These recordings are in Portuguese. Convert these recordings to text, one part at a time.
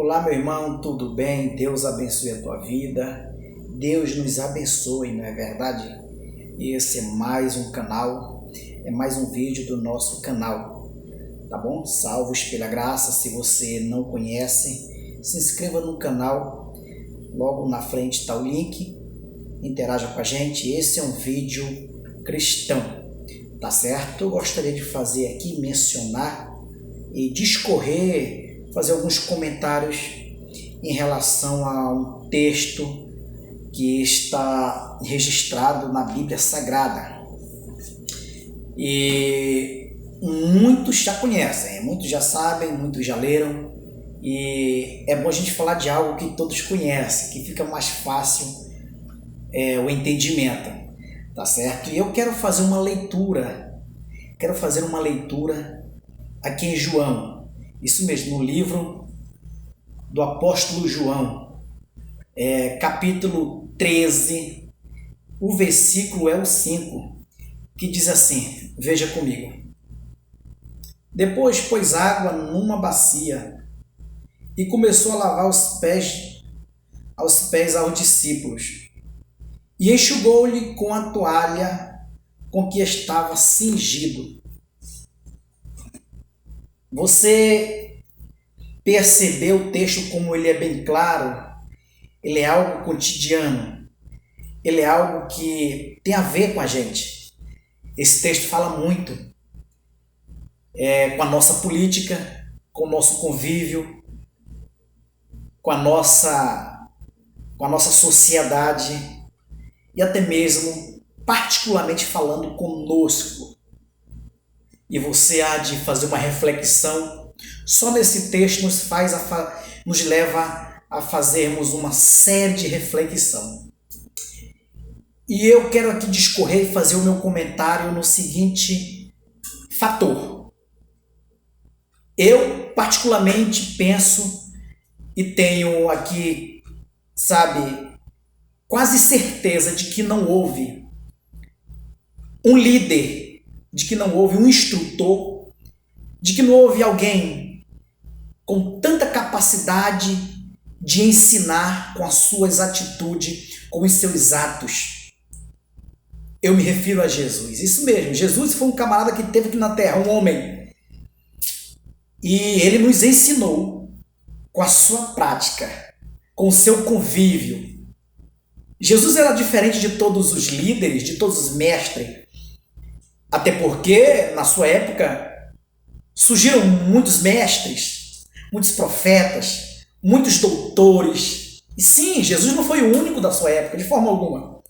Olá, meu irmão, tudo bem? Deus abençoe a tua vida. Deus nos abençoe, não é verdade? Esse é mais um canal, é mais um vídeo do nosso canal, tá bom? Salvos pela graça. Se você não conhece, se inscreva no canal. Logo na frente está o link. Interaja com a gente. Esse é um vídeo cristão, tá certo? Eu gostaria de fazer aqui, mencionar e discorrer, fazer alguns comentários em relação a um texto que está registrado na Bíblia Sagrada. E muitos já conhecem, muitos já sabem, muitos já leram. E é bom a gente falar de algo que todos conhecem, que fica mais fácil o entendimento, tá certo? E eu quero fazer uma leitura, aqui em João. Isso mesmo, no livro do apóstolo João, capítulo 13, o versículo é o 5, que diz assim, veja comigo. Depois pôs água numa bacia e começou a lavar os pés aos discípulos e enxugou-lhe com a toalha com que estava cingido. Você percebeu o texto como ele é bem claro? Ele é algo cotidiano. Ele é algo que tem a ver com a gente. Esse texto fala muito com a nossa política, com o nosso convívio, com a nossa sociedade e até mesmo, particularmente falando, conosco. E você há de fazer uma reflexão. Só nesse texto nos leva a fazermos uma série de reflexão. E eu quero aqui discorrer e fazer o meu comentário no seguinte fator. Eu particularmente penso e tenho aqui, quase certeza de que não houve um líder, de que não houve um instrutor, de que não houve alguém com tanta capacidade de ensinar com as suas atitudes, com os seus atos. Eu me refiro a Jesus. Isso mesmo, Jesus foi um camarada que teve aqui na terra, um homem. E ele nos ensinou com a sua prática, com o seu convívio. Jesus era diferente de todos os líderes, de todos os mestres. Até porque, na sua época, surgiram muitos mestres, muitos profetas, muitos doutores. E sim, Jesus não foi o único da sua época, de forma alguma.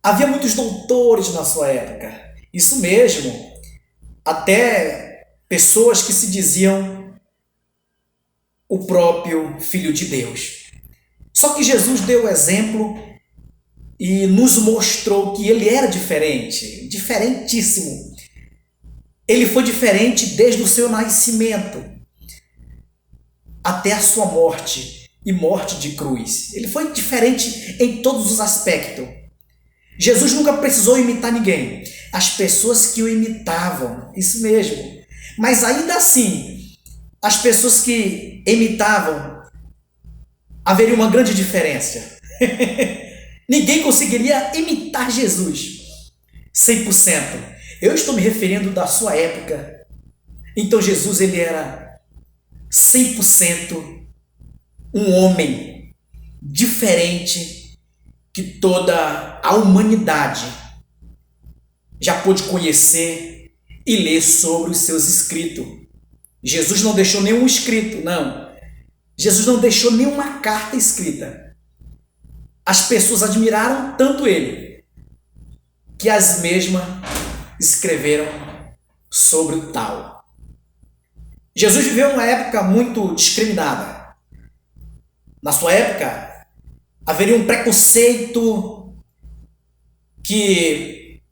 Havia muitos doutores na sua época. Isso mesmo. Até pessoas que se diziam o próprio Filho de Deus. Só que Jesus deu o exemplo e nos mostrou que ele era diferente, diferentíssimo. Ele foi diferente desde o seu nascimento até a sua morte e morte de cruz. Ele foi diferente em todos os aspectos. Jesus nunca precisou imitar ninguém. As pessoas que o imitavam, isso mesmo. Mas ainda assim, as pessoas que imitavam, haveria uma grande diferença. Ninguém conseguiria imitar Jesus 100%. Eu estou me referindo da sua época. Então Jesus ele era 100% um homem diferente que toda a humanidade já pôde conhecer e ler sobre os seus escritos. Jesus não deixou nenhum escrito, não. Jesus não deixou nenhuma carta escrita. As pessoas admiraram tanto ele, que as mesmas escreveram sobre o tal. Jesus viveu uma época muito discriminada. Na sua época, haveria um preconceito que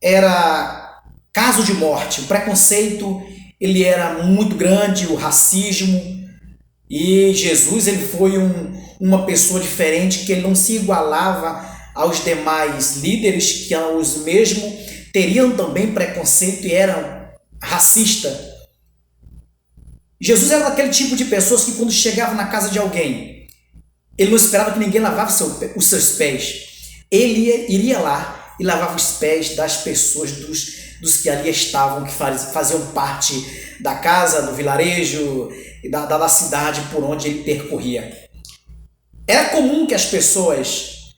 era caso de morte. O preconceito ele era muito grande, o racismo. E Jesus ele foi uma pessoa diferente, que ele não se igualava aos demais líderes, que os mesmos teriam também preconceito e eram racistas. Jesus era daquele tipo de pessoas que quando chegava na casa de alguém, ele não esperava que ninguém lavasse os seus pés. Ele iria lá e lavava os pés das pessoas, dos que ali estavam, que faziam parte da casa, do vilarejo, da cidade por onde ele percorria. Era comum que as pessoas,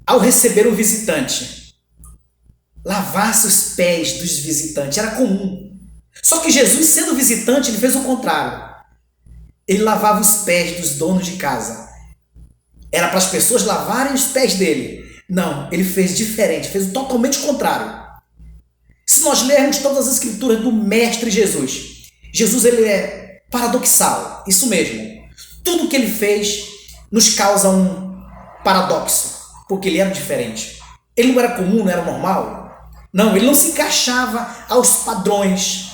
ao receber um visitante, lavassem os pés dos visitantes. Era comum. Só que Jesus, sendo visitante, ele fez o contrário. Ele lavava os pés dos donos de casa. Era para as pessoas lavarem os pés dele. Não, ele fez diferente, fez totalmente o contrário. Se nós lermos todas as escrituras do Mestre Jesus, Jesus ele é paradoxal, isso mesmo. Tudo que ele fez nos causa um paradoxo, porque ele era diferente. Ele não era comum, não era normal. Não, ele não se encaixava aos padrões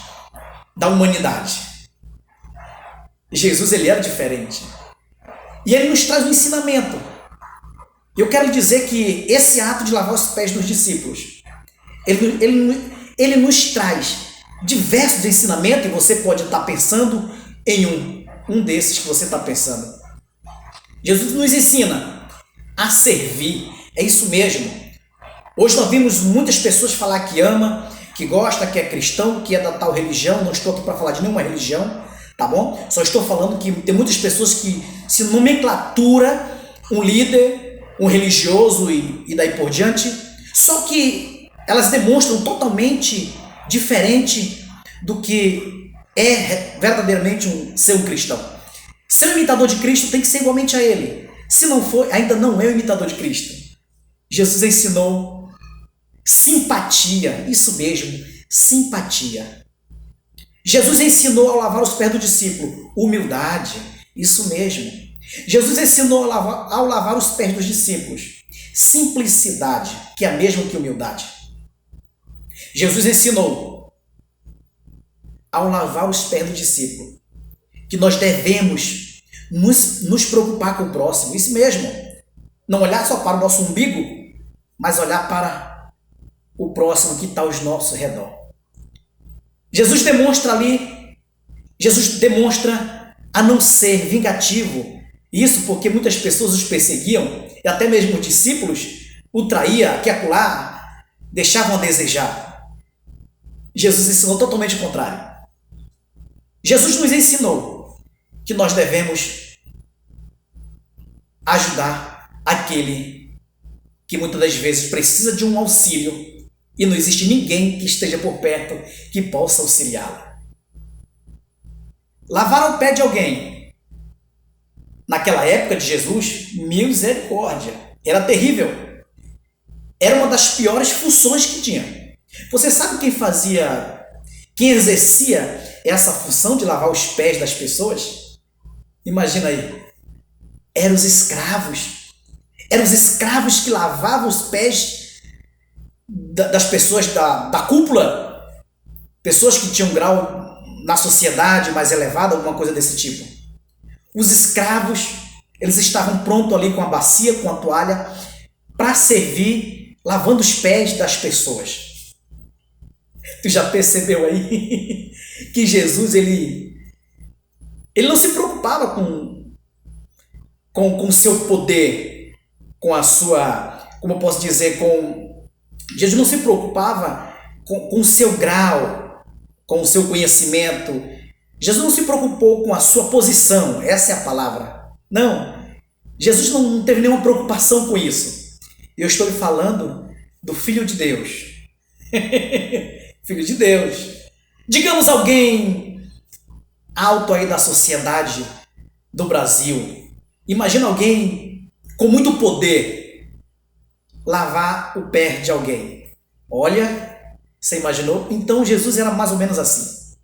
da humanidade. Jesus ele era diferente. E ele nos traz um ensinamento. Eu quero dizer que esse ato de lavar os pés dos discípulos, ele nos traz diversos ensinamentos, e você pode estar pensando em um desses que você está pensando. Jesus nos ensina a servir, é isso mesmo. Hoje nós vimos muitas pessoas falar que ama, que gosta, que é cristão, que é da tal religião. Não estou aqui para falar de nenhuma religião, tá bom? Só estou falando que tem muitas pessoas que se nomenclatura um líder, um religioso e daí por diante, só que elas demonstram totalmente diferente do que é verdadeiramente ser um cristão. Ser um imitador de Cristo tem que ser igualmente a ele. Se não for, ainda não é um imitador de Cristo. Jesus ensinou simpatia, isso mesmo, simpatia. Jesus ensinou a lavar os pés do discípulo, humildade, isso mesmo. Jesus ensinou ao lavar os pés dos discípulos, simplicidade, que é a mesma que humildade. Jesus ensinou ao lavar os pés do discípulo que nós devemos nos preocupar com o próximo, isso mesmo. Não olhar só para o nosso umbigo, mas olhar para o próximo que está ao nosso redor. Jesus demonstra a não ser vingativo. Isso porque muitas pessoas os perseguiam, e até mesmo os discípulos o traíam, que acolá, deixavam a desejar. Jesus ensinou totalmente o contrário. Jesus nos ensinou que nós devemos ajudar aquele que muitas das vezes precisa de um auxílio e não existe ninguém que esteja por perto que possa auxiliá-lo. Lavar o pé de alguém, naquela época de Jesus, misericórdia, era terrível. Era uma das piores funções que tinha. Você sabe quem exercia essa função de lavar os pés das pessoas? Imagina aí, eram os escravos. Eram os escravos que lavavam os pés das pessoas da cúpula, pessoas que tinham um grau na sociedade mais elevado, alguma coisa desse tipo. Os escravos, eles estavam prontos ali com a bacia, com a toalha, para servir, lavando os pés das pessoas. Tu já percebeu aí que Jesus, ele não se preocupava com o seu poder, com a sua, como eu posso dizer, Jesus não se preocupava com o seu grau, com o seu conhecimento. Jesus não se preocupou com a sua posição, essa é a palavra. Não, Jesus não teve nenhuma preocupação com isso. Eu estou falando do Filho de Deus. Filho de Deus. Digamos alguém alto aí da sociedade do Brasil. Imagina alguém com muito poder lavar o pé de alguém. Olha, você imaginou? Então Jesus era mais ou menos assim.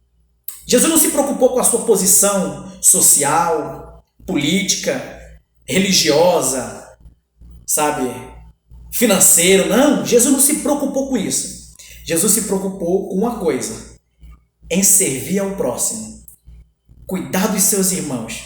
Jesus não se preocupou com a sua posição social, política, religiosa, sabe, financeiro. Não, Jesus não se preocupou com isso. Jesus se preocupou com uma coisa: em servir ao próximo, cuidar dos seus irmãos,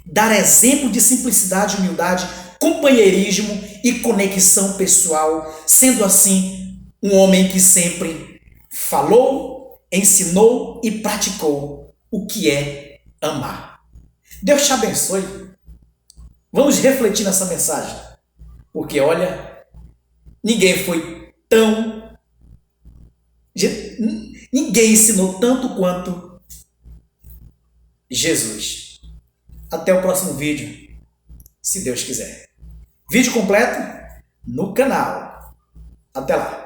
dar exemplo de simplicidade, humildade, companheirismo e conexão pessoal, sendo assim um homem que sempre falou, ensinou e praticou o que é amar. Deus te abençoe. Vamos refletir nessa mensagem. Porque, olha, ninguém foi tão... Ninguém ensinou tanto quanto Jesus. Até o próximo vídeo, se Deus quiser. Vídeo completo no canal. Até lá.